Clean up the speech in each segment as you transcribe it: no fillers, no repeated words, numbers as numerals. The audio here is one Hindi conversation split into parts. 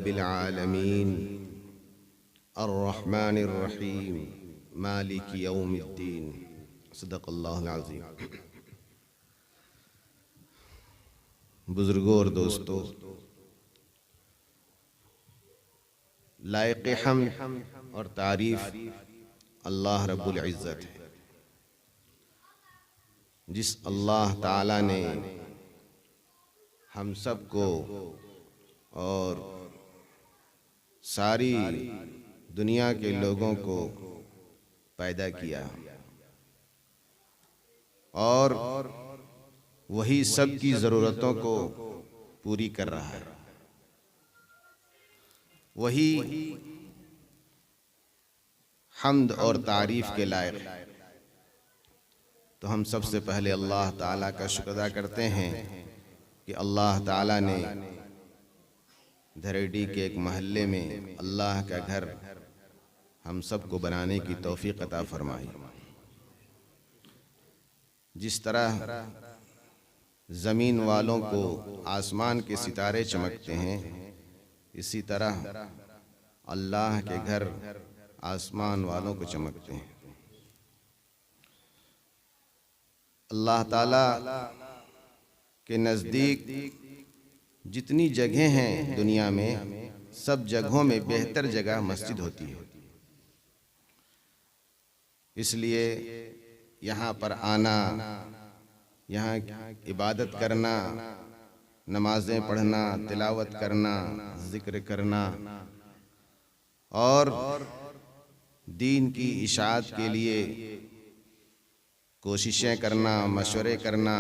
रब्बिल आलमीन अर्रहमानिर रहीम मालिकी यौमिद्दीन। सदक़ल्लाहुल अज़ीम। बुज़ुर्गों और दोस्तों, लायक़ हम्द और तारीफ़ अल्लाह रब्बुल इज़्ज़त है। जिस अल्लाह ताला ने हम सब को और सारी दुनिया के लोगों को पैदा किया और वही सब की ज़रूरतों को पूरी कर रहा है, वही हम्द और तारीफ़ के लायक है। तो हम सबसे पहले अल्लाह ताला का शुक्र अदा करते हैं कि अल्लाह ताला ने धरेडी के एक महल्ले में अल्लाह का घर हम सबको बनाने की तौफीक अता फरमाई। जिस तरह ज़मीन वालों को आसमान के सितारे चमकते हैं, इसी तरह अल्लाह के घर आसमान वालों को चमकते हैं। अल्लाह ताला के नज़दीक जितनी जगह हैं दुनिया में, सब जगहों में बेहतर जगह मस्जिद होती है। इसलिए यहाँ पर आना, यहाँ इबादत करना, नमाज़ें पढ़ना, तिलावत करना, ज़िक्र करना और दीन की इशाअत के लिए कोशिशें करना, मशवरे करना,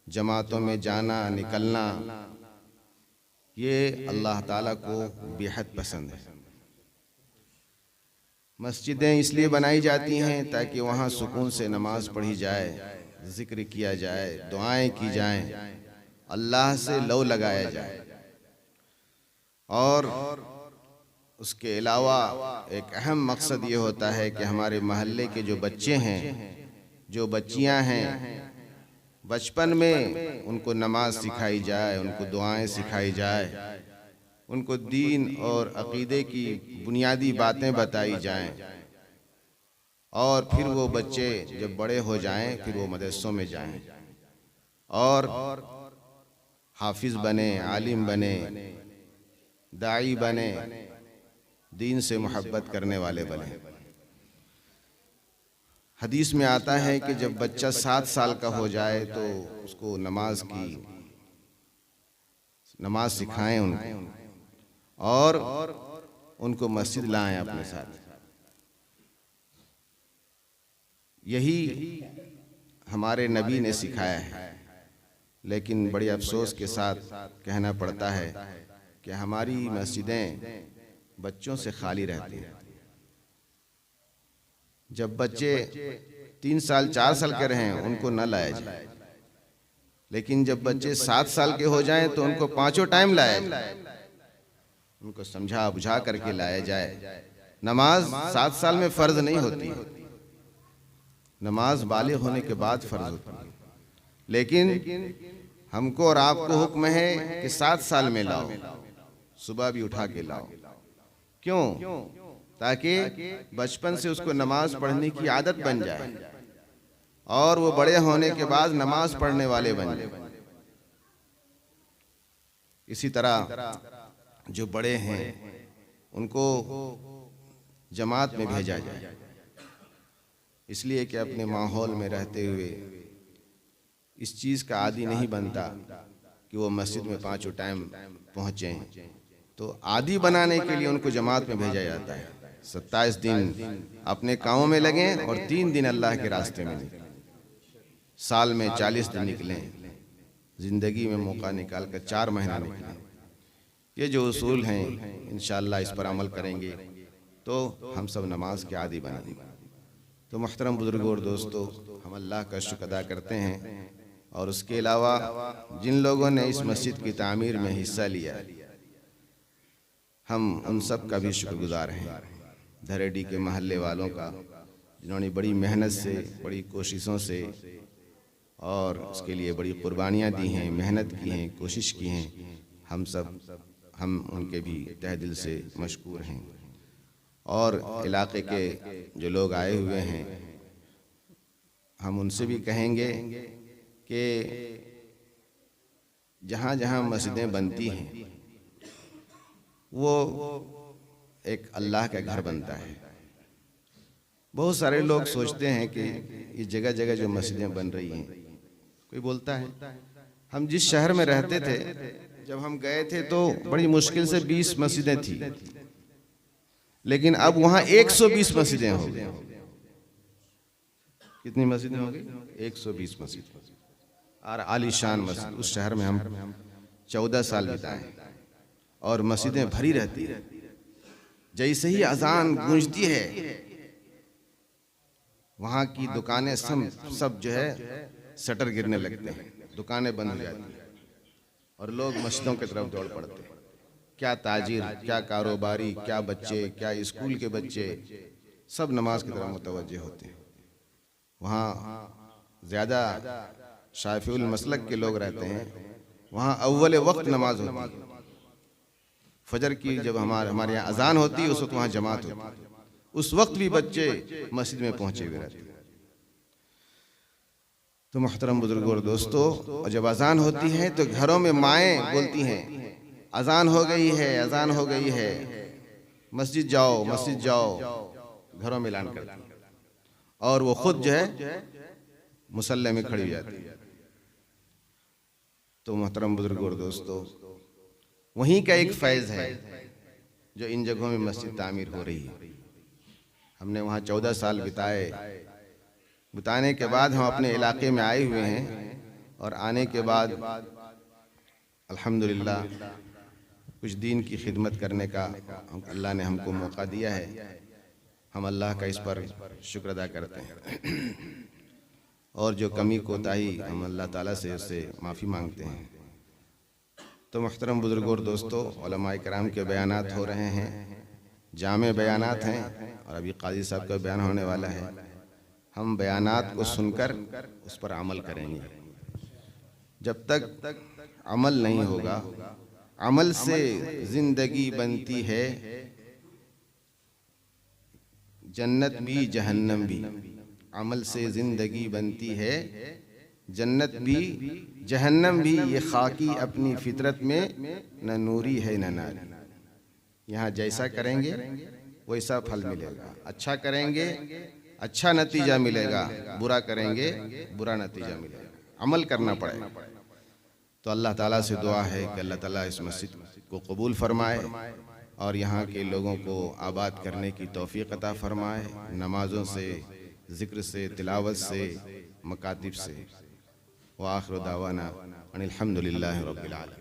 जमातों में जाना निकलना, ये अल्लाह ताला को बेहद पसंद है। मस्जिदें इसलिए बनाई जाती हैं ताकि वहाँ सुकून से नमाज पढ़ी जाए, ज़िक्र किया जाए, दुआएं की जाएं, अल्लाह से लौ लगाया जाए। और उसके अलावा एक अहम मकसद ये होता है कि हमारे महल्ले के जो बच्चे हैं, जो बच्चियां हैं, बचपन में उनको नमाज सिखाई जाए, उनको दुआएं सिखाई जाए, उनको दीन और अक़ीदे की बुनियादी बातें बताई जाएं और फिर वो बच्चे जब बड़े हो जाएं फिर वो मदरसों में जाएं और हाफिज़ बने, आलिम बने, दाई बने, दीन से मोहब्बत करने वाले बने। हदीस में आता है कि जब बच्चा 7 साल का हो जाए तो उसको नमाज सिखाएं उनको और उनको मस्जिद लाएं अपने साथ। यही हमारे नबी ने सिखाया है। लेकिन बड़े अफसोस के साथ कहना पड़ता है कि हमारी मस्जिदें बच्चों से खाली रहती हैं। जब बच्चे 3 साल 4 साल के रहें उनको न लाया जाए, लेकिन जब बच्चे 7 साल के हो जाएं तो उनको 5 टाइम लाया जाए, उनको समझा बुझा करके लाया जाए। नमाज 7 साल में फ़र्ज नहीं होती, नमाज बालिग होने के बाद फ़र्ज होती है। लेकिन हमको और आपको हुक्म है कि 7 साल में लाओ, सुबह भी उठा के लाओ। क्यों? ताकि बचपन से उसको नमाज पढ़ने की आदत बन जाए और वो बड़े होने के बाद नमाज पढ़ने वाले बन जाए। इसी तरह जो बड़े हैं उनको जमात में भेजा जाए, इसलिए कि अपने माहौल में रहते हुए इस चीज़ का आदी नहीं बनता कि वो मस्जिद में 5 टाइम पहुँचें। तो आदी बनाने के लिए उनको जमात में भेजा जाता है। 27 दिन अपने कामों में लगें और 3 दिन अल्लाह के रास्ते में निकलें। साल में 40 दिन निकलें, ज़िंदगी में मौका निकाल कर 4 महीना निकलें। ये जो उसूल हैं इंशाअल्लाह इस पर अमल करेंगे तो हम सब नमाज के आदी बनेंगे। तो मुहतरम बुजुर्गों और दोस्तों, हम अल्लाह का शुक्र अदा करते हैं और उसके अलावा जिन लोगों ने इस मस्जिद की तामीर में हिस्सा लिया, हम उन सब का भी शुक्रगुजार हैं। धरेडी के महल्ले वालों का, जिन्होंने बड़ी मेहनत से, बड़ी कोशिशों से और उसके लिए बड़ी कुर्बानियाँ दी हैं, मेहनत की हैं, कोशिश की हैं। हम सब हम उनके भी तहे दिल से मशकूर हैं। और इलाके के जो लोग आए हुए हैं, हम उनसे भी कहेंगे कि जहाँ जहाँ मस्जिदें बनती हैं वो एक अल्लाह का घर बनता है। बहुत सारे लोग सोचते हैं कि ये जगह जगह जो मस्जिदें बन रही हैं, कोई बोलता है, हम जिस शहर में रहते थे जब हम गए थे तो बड़ी मुश्किल से 20 मस्जिदें थी, लेकिन अब वहाँ 120 मस्जिदें हो गई। कितनी मस्जिदें हो गई? 120 मस्जिद। और आलीशान मस्जिद। उस शहर में हम 14 साल बिताए और मस्जिदें भरी रहती है। जैसे ही अजान गूंजती है वहाँ की दुकानें सब जो है शटर गिरने लगते हैं, दुकानें बंद हो जाती हैं और लोग मस्जिदों की तरफ दौड़ पड़ते हैं। क्या ताजिर, क्या कारोबारी, क्या बच्चे, क्या स्कूल के बच्चे, सब नमाज की तरफ मुतवज्जे होते हैं। वहाँ ज़्यादा शाफिउल मसलक के लोग रहते हैं। वहाँ अव्वल वक्त नमाज होती है। फजर की जब हमारे यहाँ अजान होती है उस वक्त वहाँ जमात होती है। उस वक्त भी बच्चे मस्जिद में पहुंचे हुए रहते हैं। तो मोहतरम बुजुर्गों और दोस्तों, और जब अजान होती है तो घरों में माएँ बोलती हैं, अजान हो गई है, अजान हो गई है, मस्जिद जाओ, मस्जिद जाओ। घरों में ऐलान करती हैं और वो खुद जो है मुसल्ले में खड़ी हो जाती है। तो मोहतरम बुजुर्गों और दोस्तों, वहीं का एक फैज़ है जो इन जगहों में मस्जिद तामीर हो रही है। हमने वहाँ 14 साल बिताने के बाद हम अपने इलाके में आए हुए हैं और आने के बाद अल्हम्दुलिल्लाह कुछ दीन की खिदमत करने का अल्लाह ने हमको मौका दिया है। हम अल्लाह का इस पर शुक्र अदा करते हैं और जो कमी कोताही हम अल्लाह ताला से उससे माफ़ी मांगते हैं। तो मुहतरम बुजुर्गों और दोस्तों, उलमाए कराम के बयानात हो रहे हैं, जामे बयानात हैं और अभी काजी साहब का बयान होने वाला है। हम बयानात को सुनकर उस पर अमल करेंगे। जब तक अमल नहीं होगा, अमल से जिंदगी बनती है, जन्नत भी जहन्नम भी। अमल से जिंदगी बनती है, जन्नत भी जहन्नम भी। ये खाकी अपनी फितरत में, न नूरी है न नारी। यहाँ जैसा करेंगे वैसा फल मिलेगा। अच्छा करेंगे अच्छा नतीजा मिलेगा, बुरा करेंगे बुरा नतीजा मिलेगा। अमल करना पड़ेगा। तो अल्लाह ताला से दुआ है कि अल्लाह ताला इस मस्जिद को कबूल फरमाए और यहाँ के लोगों को आबाद करने की तौफीक अता फरमाए, नमाज़ों से, ज़िक्र से, तिलावत से, मकातिब से। व आखिर दावाना अनिल हम्दुलिल्लाहि रब्बिल आलमीन।